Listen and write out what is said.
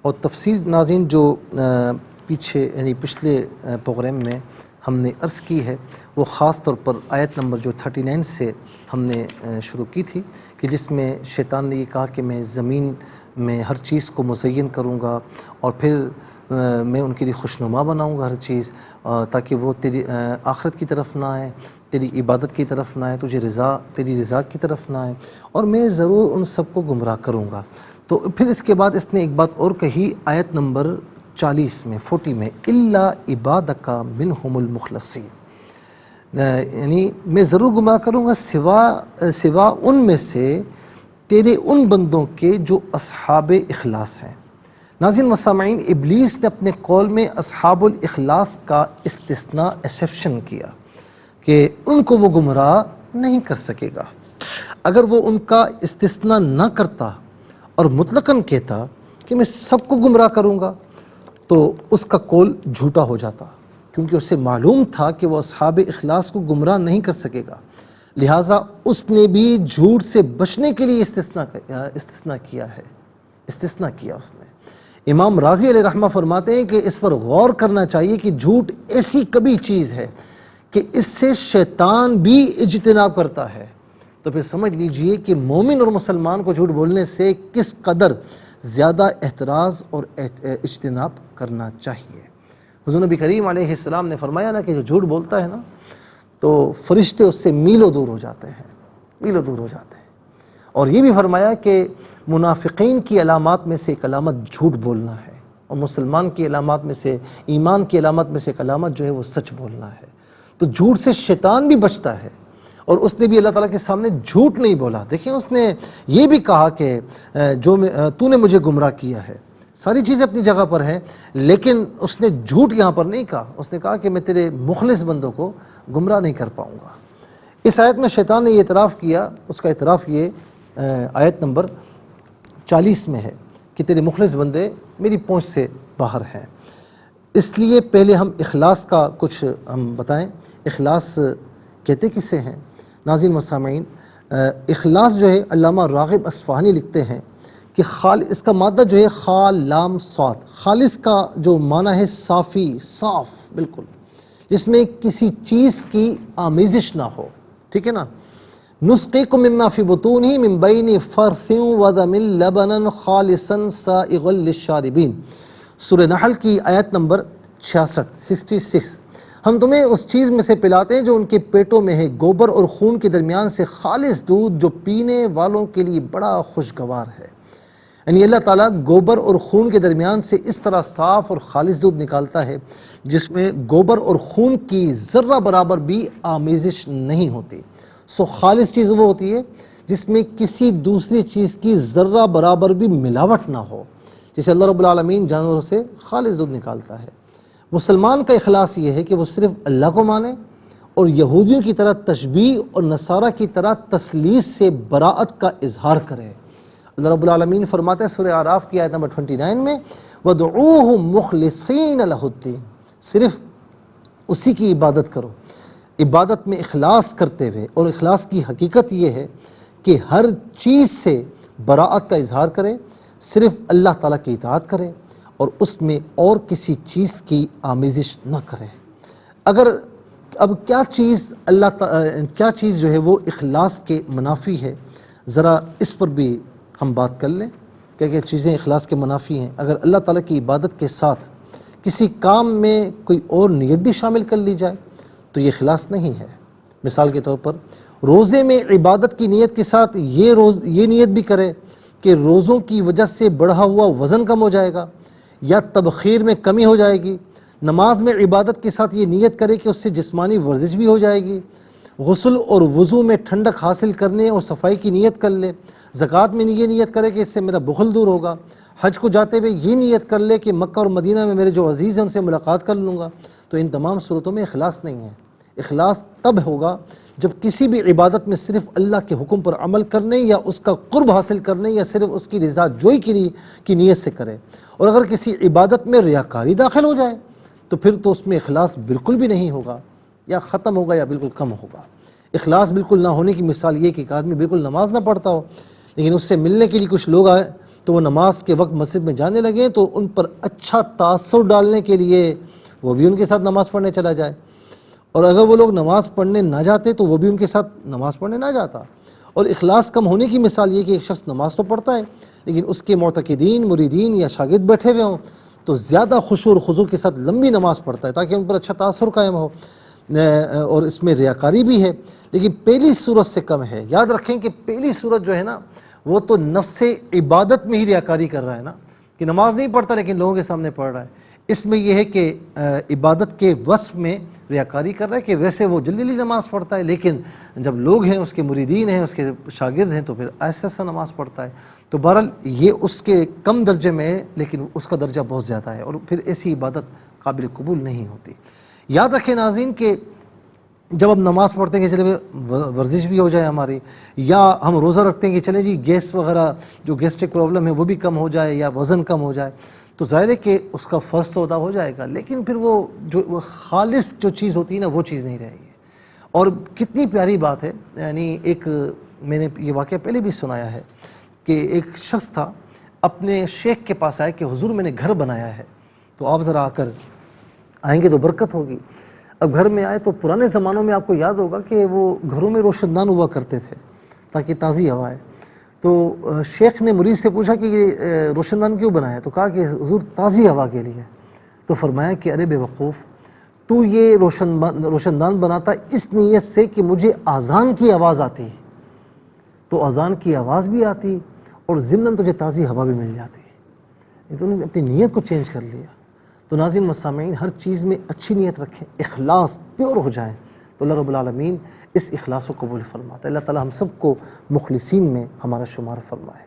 اور تفصیل ناظرین جو پیچھے یعنی پچھلے پروگرام میں ہم نے عرض کی ہے وہ خاص طور پر آیت نمبر جو 39 سے ہم نے شروع کی تھی کہ جس میں شیطان نے یہ کہا کہ میں زمین میں ہر چیز کو مزین کروں گا اور پھر میں ان کے لیے خوشنما بناؤں گا ہر چیز، تاکہ وہ تیری آخرت کی طرف نہ آئے، تیری عبادت کی طرف نہ آئے، تیری رضا کی طرف نہ آئے، اور میں ضرور ان سب کو گمراہ کروں گا۔ تو پھر اس کے بعد اس نے ایک بات اور کہی آیت نمبر 40 میں 40 میں الا عبادک منہم المخلصین، یعنی میں ضرور گمراہ کروں گا سوا ان میں سے تیرے ان بندوں کے جو اصحاب اخلاص ہیں۔ ناظرین و سامعین، ابلیس نے اپنے قول میں اصحاب الاخلاص کا استثناء ایکسیپشن کیا کہ ان کو وہ گمراہ نہیں کر سکے گا۔ اگر وہ ان کا استثناء نہ کرتا اور مطلقاً کہتا کہ میں سب کو گمراہ کروں گا تو اس کا قول جھوٹا ہو جاتا، کیونکہ اسے معلوم تھا کہ وہ اصحاب اخلاص کو گمراہ نہیں کر سکے گا، لہٰذا اس نے بھی جھوٹ سے بچنے کے لیے استثناء کیا اس نے۔ امام راضی علیہ رحمہ فرماتے ہیں کہ اس پر غور کرنا چاہیے کہ جھوٹ ایسی کبھی چیز ہے کہ اس سے شیطان بھی اجتناب کرتا ہے، تو پھر سمجھ لیجئے کہ مومن اور مسلمان کو جھوٹ بولنے سے کس قدر زیادہ احتراز اور اجتناب کرنا چاہیے۔ حضور نبی کریم علیہ السلام نے فرمایا نا کہ جو جھوٹ بولتا ہے نا تو فرشتے اس سے میلوں دور ہو جاتے ہیں، اور یہ بھی فرمایا کہ منافقین کی علامات میں سے ایک علامت جھوٹ بولنا ہے، اور مسلمان کی علامات میں سے، ایمان کی علامت میں سے ایک علامت جو ہے وہ سچ بولنا ہے۔ تو جھوٹ سے شیطان بھی بچتا ہے، اور اس نے بھی اللہ تعالیٰ کے سامنے جھوٹ نہیں بولا۔ دیکھیں اس نے یہ بھی کہا کہ تو نے مجھے گمراہ کیا ہے، ساری چیزیں اپنی جگہ پر ہیں، لیکن اس نے جھوٹ یہاں پر نہیں کہا، اس نے کہا کہ میں تیرے مخلص بندوں کو گمراہ نہیں کر پاؤں گا۔ اس آیت میں شیطان نے یہ اعتراف کیا، اس کا اعتراف یہ آیت نمبر 40 میں ہے کہ تیرے مخلص بندے میری پہنچ سے باہر ہیں۔ اس لیے پہلے ہم اخلاص کا کچھ ہم بتائیں، اخلاص کہتے کسے ہیں؟ ناظرین و سامعین، اخلاص جو ہے علامہ راغب اصفہانی لکھتے ہیں کہ اس کا مادہ جو ہے خال لام صاد، خالص کا جو معنی ہے صافی، صاف بالکل، جس میں کسی چیز کی آمیزش نہ ہو، ٹھیک ہے نا۔ نسقیکم مما فی بطونہ من بین فرث ودم لبنا خالصا سائغا للشاربین، سورہ نحل کی آیت نمبر 66۔ ہم تمہیں اس چیز میں سے پلاتے ہیں جو ان کے پیٹوں میں ہے، گوبر اور خون کے درمیان سے خالص دودھ جو پینے والوں کے لیے بڑا خوشگوار ہے۔ یعنی اللہ تعالیٰ گوبر اور خون کے درمیان سے اس طرح صاف اور خالص دودھ نکالتا ہے جس میں گوبر اور خون کی ذرہ برابر بھی آمیزش نہیں ہوتی۔ خالص چیز وہ ہوتی ہے جس میں کسی دوسری چیز کی ذرہ برابر بھی ملاوٹ نہ ہو، جسے اللہ رب العالمین جانوروں سے خالص دودھ نکالتا ہے۔ مسلمان کا اخلاص یہ ہے کہ وہ صرف اللہ کو مانے اور یہودیوں کی طرح تشبیہ اور نصارہ کی طرح تثلیث سے براءت کا اظہار کرے۔ اللہ رب العالمین فرماتا ہے سورہ اعراف کی آیت نمبر 29 میں وَادْعُوهُ مُخْلِصِينَ لَهُ الدِّينَ، صرف اسی کی عبادت کرو، عبادت میں اخلاص کرتے ہوئے، اور اخلاص کی حقیقت یہ ہے کہ ہر چیز سے براءت کا اظہار کرے، صرف اللہ تعالیٰ کی اطاعت کرے اور اس میں اور کسی چیز کی آمیزش نہ کرے۔ اب کیا چیز جو ہے وہ اخلاص کے منافی ہے، ذرا اس پر بھی ہم بات کر لیں، کیا چیزیں اخلاص کے منافی ہیں۔ اگر اللہ تعالیٰ کی عبادت کے ساتھ کسی کام میں کوئی اور نیت بھی شامل کر لی جائے تو یہ اخلاص نہیں ہے۔ مثال کے طور پر روزے میں عبادت کی نیت کے ساتھ یہ نیت بھی کرے کہ روزوں کی وجہ سے بڑھا ہوا وزن کم ہو جائے گا یا تبخیر میں کمی ہو جائے گی، نماز میں عبادت کے ساتھ یہ نیت کرے کہ اس سے جسمانی ورزش بھی ہو جائے گی، غسل اور وضو میں ٹھنڈک حاصل کرنے اور صفائی کی نیت کر لے، زکوٰۃ میں یہ نیت کرے کہ اس سے میرا بخل دور ہوگا، حج کو جاتے ہوئے یہ نیت کر لے کہ مکہ اور مدینہ میں میرے جو عزیز ہیں ان سے ملاقات کر لوں گا، تو ان تمام صورتوں میں اخلاص نہیں ہے۔ اخلاص تب ہوگا جب کسی بھی عبادت میں صرف اللہ کے حکم پر عمل کرنے یا اس کا قرب حاصل کرنے یا صرف اس کی رضا جوئی کی نیت سے کرے، اور اگر کسی عبادت میں ریاکاری داخل ہو جائے تو پھر تو اس میں اخلاص بالکل بھی نہیں ہوگا، یا ختم ہوگا یا بالکل کم ہوگا۔ اخلاص بالکل نہ ہونے کی مثال یہ کہ ایک آدمی بالکل نماز نہ پڑھتا ہو لیکن اس سے ملنے کے لیے کچھ لوگ تو وہ نماز کے وقت مسجد میں جانے لگیں تو ان پر اچھا تاثر ڈالنے کے لیے وہ بھی ان کے ساتھ نماز پڑھنے چلا جائے، اور اگر وہ لوگ نماز پڑھنے نہ جاتے تو وہ بھی ان کے ساتھ نماز پڑھنے نہ جاتا۔ اور اخلاص کم ہونے کی مثال یہ کہ ایک شخص نماز تو پڑھتا ہے لیکن اس کے معتقدین، مریدین یا شاگرد بیٹھے ہوئے ہوں تو زیادہ خشوع اور خضوع کے ساتھ لمبی نماز پڑھتا ہے تاکہ ان پر اچھا تاثر قائم ہو، اور اس میں ریاکاری بھی ہے، لیکن پہلی صورت سے کم ہے۔ یاد رکھیں کہ پہلی صورت جو ہے نا وہ تو نفس عبادت میں ہی ریاکاری کر رہا ہے نا، کہ نماز نہیں پڑھتا لیکن لوگوں کے سامنے پڑھ رہا ہے۔ اس میں یہ ہے کہ عبادت کے وصف میں ریاکاری کر رہا ہے کہ ویسے وہ جلدی جلدی نماز پڑھتا ہے لیکن جب لوگ ہیں، اس کے مریدین ہیں، اس کے شاگرد ہیں تو پھر ایسا ایسا نماز پڑھتا ہے۔ تو بہرحال یہ اس کے کم درجے میں ہے لیکن اس کا درجہ بہت زیادہ ہے، اور پھر ایسی عبادت قابل قبول نہیں ہوتی۔ یاد رکھیں ناظرین کہ جب ہم نماز پڑھتے ہیں کہ چلے ورزش بھی ہو جائے ہماری، یا ہم روزہ رکھتے ہیں کہ چلے جی گیس وغیرہ جو گیسٹرک پرابلم ہے وہ بھی کم ہو جائے یا وزن کم ہو جائے، تو ظاہر ہے کہ اس کا فرض تو ادا ہو جائے گا لیکن پھر وہ خالص جو چیز ہوتی ہے نا وہ چیز نہیں رہے گی۔ اور کتنی پیاری بات ہے، یعنی ایک میں نے یہ واقعہ پہلے بھی سنایا ہے کہ ایک شخص تھا اپنے شیخ کے پاس آیا کہ حضور میں نے گھر بنایا ہے تو آپ ذرا آ کر آئیں گے تو برکت ہوگی۔ اب گھر میں آئے تو پرانے زمانوں میں آپ کو یاد ہوگا کہ وہ گھروں میں روشن دان ہوا کرتے تھے تاکہ تازی ہوا ہے۔ تو شیخ نے مرید سے پوچھا کہ یہ روشن دان کیوں بنایا؟ تو کہا کہ حضور تازی ہوا کے لیے۔ تو فرمایا کہ ارے بے وقوف، تو یہ روشن دان بناتا اس نیت سے کہ مجھے اذان کی آواز آتی، تو اذان کی آواز بھی آتی اور ضمناً تجھے تازی ہوا بھی مل جاتی۔ یہ تو نے اپنی نیت کو چینج کر لیا۔ تو ناظرین مسامعین، ہر چیز میں اچھی نیت رکھیں، اخلاص پیور ہو جائیں تو اللہ رب العالمین اس اخلاص کو قبول فرماتا ہے۔ اللہ تعالی ہم سب کو مخلصین میں ہمارا شمار فرمائے۔